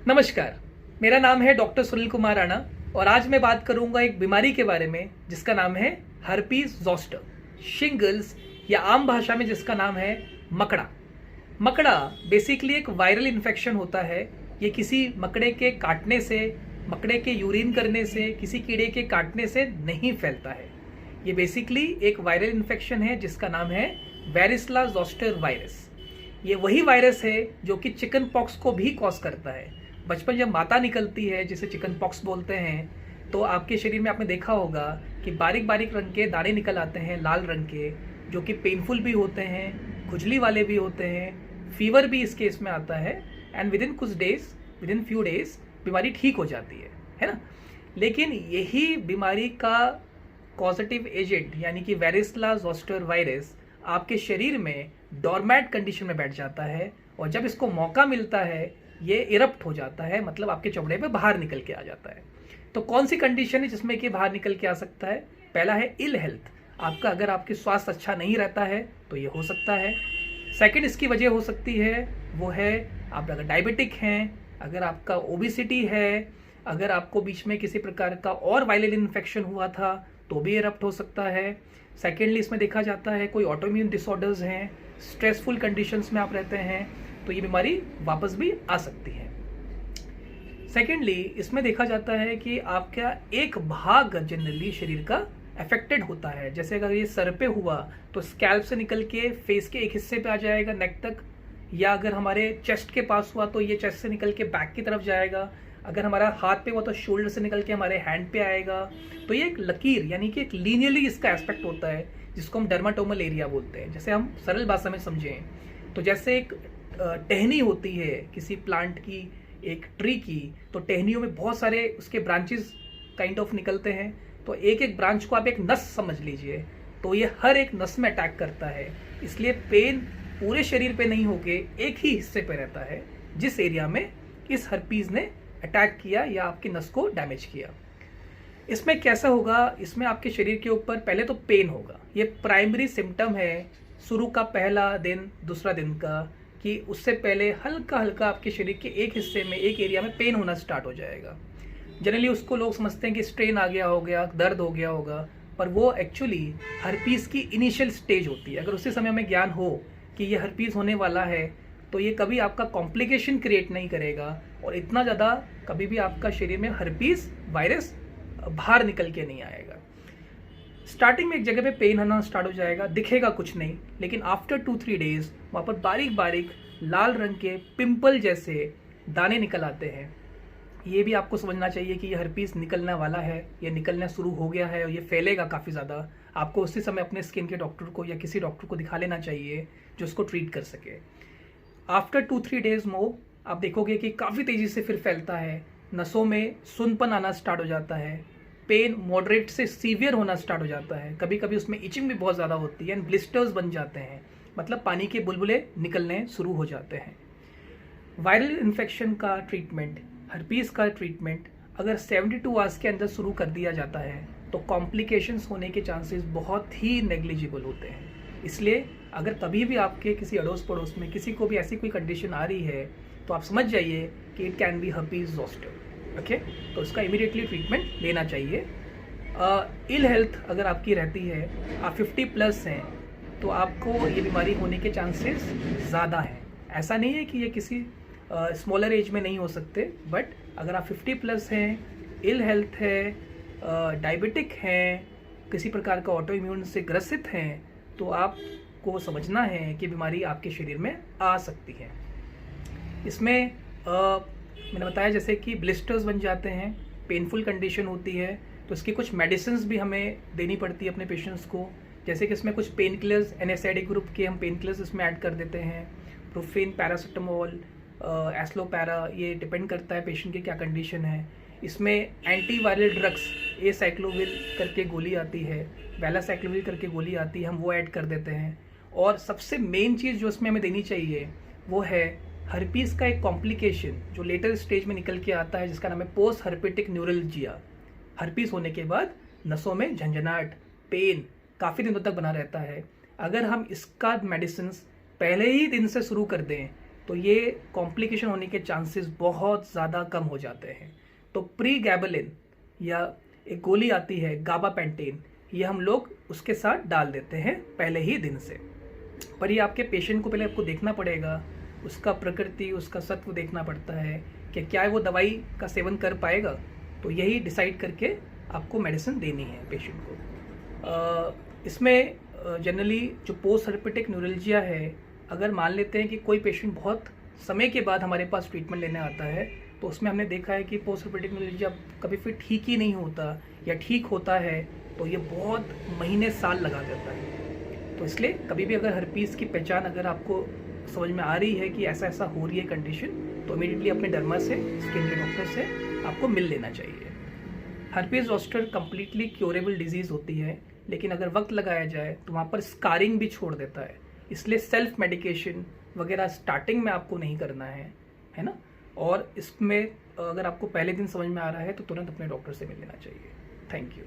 नमस्कार, मेरा नाम है डॉक्टर सुनील कुमार राणा और आज मैं बात करूंगा एक बीमारी के बारे में जिसका नाम है हर्पीज ज़ोस्टर, शिंगल्स या आम भाषा में जिसका नाम है मकड़ा। मकड़ा बेसिकली एक वायरल इन्फेक्शन होता है। ये किसी मकड़े के काटने से, मकड़े के यूरिन करने से, किसी कीड़े के काटने से नहीं फैलता है। ये बेसिकली एक वायरल इन्फेक्शन है जिसका नाम है वैरिसला ज़ोस्टर वायरस। ये वही वायरस है जो कि चिकन पॉक्स को भी कॉज करता है। बचपन जब माता निकलती है, जिसे चिकन पॉक्स बोलते हैं, तो आपके शरीर में आपने देखा होगा कि बारीक बारीक रंग के दाने निकल आते हैं, लाल रंग के, जो कि पेनफुल भी होते हैं, खुजली वाले भी होते हैं, फीवर भी इस केस में आता है and with in few days बीमारी ठीक हो जाती है ना। लेकिन यही बीमारी का कॉजेटिव एजेंट यानी कि वैरिसला ज़ोस्टर वायरस आपके शरीर में डॉर्मेट कंडीशन में बैठ जाता है और जब इसको मौका मिलता है ये इरप्ट हो जाता है, मतलब आपके चमड़े पे बाहर निकल के आ जाता है। तो कौन सी कंडीशन है जिसमें कि बाहर निकल के आ सकता है? पहला है इल हेल्थ। आपका अगर आपके स्वास्थ्य अच्छा नहीं रहता है तो ये हो सकता है। सेकंड इसकी वजह हो सकती है वो है आप अगर डायबिटिक हैं, अगर आपका ओबिसिटी है, अगर आपको बीच में किसी प्रकार का और वायरल इन्फेक्शन हुआ था तो भी इरप्ट हो सकता है। सेकेंडली इसमें देखा जाता है कोई ऑटोइम्यून डिसऑर्डर्स हैं, स्ट्रेसफुल कंडीशंस में आप रहते हैं तो ये बीमारी वापस भी आ सकती है। सेकेंडली इसमें देखा जाता है कि आपका एक भाग जनरली शरीर का अफेक्टेड होता है। जैसे अगर ये सर पे हुआ तो स्कैल्प से निकल के फेस के एक हिस्से पे आ जाएगा नेक तक, या अगर हमारे चेस्ट के पास हुआ तो ये चेस्ट से निकल के बैक की तरफ जाएगा, अगर हमारा हाथ पे हुआ तो शोल्डर से निकल के हमारे हैंड पे आएगा। तो ये एक लकीर यानी कि एक लीनियरली इसका एस्पेक्ट होता है जिसको हम डर्माटोमल एरिया बोलते हैं। जैसे हम सरल भाषा में समझें तो जैसे एक टहनी होती है किसी प्लांट की, एक ट्री की, तो टहनियों में बहुत सारे उसके ब्रांचेस काइंड ऑफ निकलते हैं। तो एक एक ब्रांच को आप एक नस समझ लीजिए, तो ये हर एक नस में अटैक करता है। इसलिए पेन पूरे शरीर पे नहीं होके एक ही हिस्से पे रहता है जिस एरिया में इस हर्पीज ने अटैक किया या आपकी नस को डैमेज किया। इसमें कैसा होगा? इसमें आपके शरीर के ऊपर पहले तो पेन होगा। ये प्राइमरी सिम्टम है शुरू का पहला दिन, दूसरा दिन का, कि उससे पहले हल्का हल्का आपके शरीर के एक हिस्से में, एक एरिया में पेन होना स्टार्ट हो जाएगा। जनरली उसको लोग समझते हैं कि स्ट्रेन आ गया हो गया, दर्द हो गया होगा, पर वो एक्चुअली हर्पीस की इनिशियल स्टेज होती है। अगर उसी समय में ज्ञान हो कि ये हर्पीस होने वाला है तो ये कभी आपका कॉम्प्लिकेशन क्रिएट नहीं करेगा और इतना ज़्यादा कभी भी आपका शरीर में हर्पीस वायरस बाहर निकल के नहीं आएगा। स्टार्टिंग में एक जगह पे पेन होना स्टार्ट हो जाएगा, दिखेगा कुछ नहीं, लेकिन आफ्टर 2-3 डेज वहाँ पर बारीक बारीक लाल रंग के पिंपल जैसे दाने निकल आते हैं। ये भी आपको समझना चाहिए कि ये हर्पीस निकलने वाला है, ये निकलना शुरू हो गया है और ये फैलेगा काफ़ी ज़्यादा। आपको उसी समय अपने स्किन के डॉक्टर को या किसी डॉक्टर को दिखा लेना चाहिए जो उसको ट्रीट कर सके। आफ्टर 2-3 डेज में आप देखोगे कि काफ़ी तेज़ी से फिर फैलता है, नसों में सुनपन आना स्टार्ट हो जाता है, पेन मॉडरेट से सीवियर होना स्टार्ट हो जाता है, कभी कभी उसमें इचिंग भी बहुत ज़्यादा होती है एंड ब्लिस्टर्स बन जाते हैं, मतलब पानी के बुलबुले निकलने शुरू हो जाते हैं। वायरल इन्फेक्शन का ट्रीटमेंट, हर्पीस का ट्रीटमेंट अगर 72 आवर्स के अंदर शुरू कर दिया जाता है तो कॉम्प्लिकेशंस होने के चांसेस बहुत ही नेग्लिजिबल होते हैं। इसलिए अगर कभी भी आपके किसी अड़ोस पड़ोस में किसी को भी ऐसी कोई कंडीशन आ रही है तो आप समझ जाइए कि it can be herpes zoster. Okay, तो इसका इमीडिएटली ट्रीटमेंट लेना चाहिए। इल हेल्थ अगर आपकी रहती है, आप 50+ हैं, तो आपको ये बीमारी होने के चांसेस ज़्यादा हैं। ऐसा नहीं है कि ये किसी स्मॉलर एज में नहीं हो सकते, बट अगर आप 50+ हैं, इल हेल्थ है, डायबिटिक हैं, किसी प्रकार का ऑटो इम्यून से ग्रसित हैं, तो आपको समझना है कि बीमारी आपके शरीर में आ सकती है। इसमें मैंने बताया जैसे कि ब्लिस्टर्स बन जाते हैं, पेनफुल कंडीशन होती है, तो इसकी कुछ मेडिसिन्स भी हमें देनी पड़ती है अपने पेशेंट्स को। जैसे कि इसमें कुछ पेन किलर्स, NSAID ग्रुप के हम पेन किलर्स इसमें ऐड कर देते हैं, प्रोफेन, पैरासिटामोल, एस्लोपैरा, ये डिपेंड करता है पेशेंट की क्या कंडीशन है। इसमें एंटीवायरल ड्रग्स, एसाइक्लोविर करके गोली आती है, वैलासाइक्लोविर करके गोली आती है, हम वो ऐड कर देते हैं। और सबसे मेन चीज़ जो इसमें हमें देनी चाहिए वो है हर्पीस का एक कॉम्प्लिकेशन जो लेटर स्टेज में निकल के आता है, जिसका नाम है पोस्ट हर्पेटिक न्यूरल्जिया। हर्पीस होने के बाद नसों में झंझनाहट, पेन काफ़ी दिनों तक बना रहता है। अगर हम इसका मेडिसिन पहले ही दिन से शुरू कर दें तो ये कॉम्प्लिकेशन होने के चांसेस बहुत ज़्यादा कम हो जाते हैं। तो प्री गैबलिन या एक गोली आती है गाबापेंटेन, ये हम लोग उसके साथ डाल देते हैं पहले ही दिन से। पर ये आपके पेशेंट को पहले आपको देखना पड़ेगा, उसका प्रकृति, उसका सत्व देखना पड़ता है कि क्या वो दवाई का सेवन कर पाएगा। तो यही डिसाइड करके आपको मेडिसिन देनी है पेशेंट को। इसमें जनरली जो पोस्ट थेरेपेटिक न्यूरल्जिया है, अगर मान लेते हैं कि कोई पेशेंट बहुत समय के बाद हमारे पास ट्रीटमेंट लेने आता है, तो उसमें हमने देखा है कि पोस्ट थेरेपेटिक न्यूरल्जिया कभी फिर ठीक ही नहीं होता, या ठीक होता है तो ये बहुत महीने साल लगा देता है। तो इसलिए कभी भी अगर हर्पीस की पहचान अगर आपको समझ में आ रही है कि ऐसा ऐसा हो रही है कंडीशन, तो इमीडिएटली अपने डर्मा से, स्किन के डॉक्टर से आपको मिल लेना चाहिए। हर्पीस ज़ॉस्टर कंप्लीटली क्योरेबल डिजीज़ होती है, लेकिन अगर वक्त लगाया जाए तो वहाँ पर स्कारिंग भी छोड़ देता है। इसलिए सेल्फ मेडिकेशन वगैरह स्टार्टिंग में आपको नहीं करना है ना। और इसमें अगर आपको पहले दिन समझ में आ रहा है तो तुरंत अपने डॉक्टर से मिल लेना चाहिए। Thank you.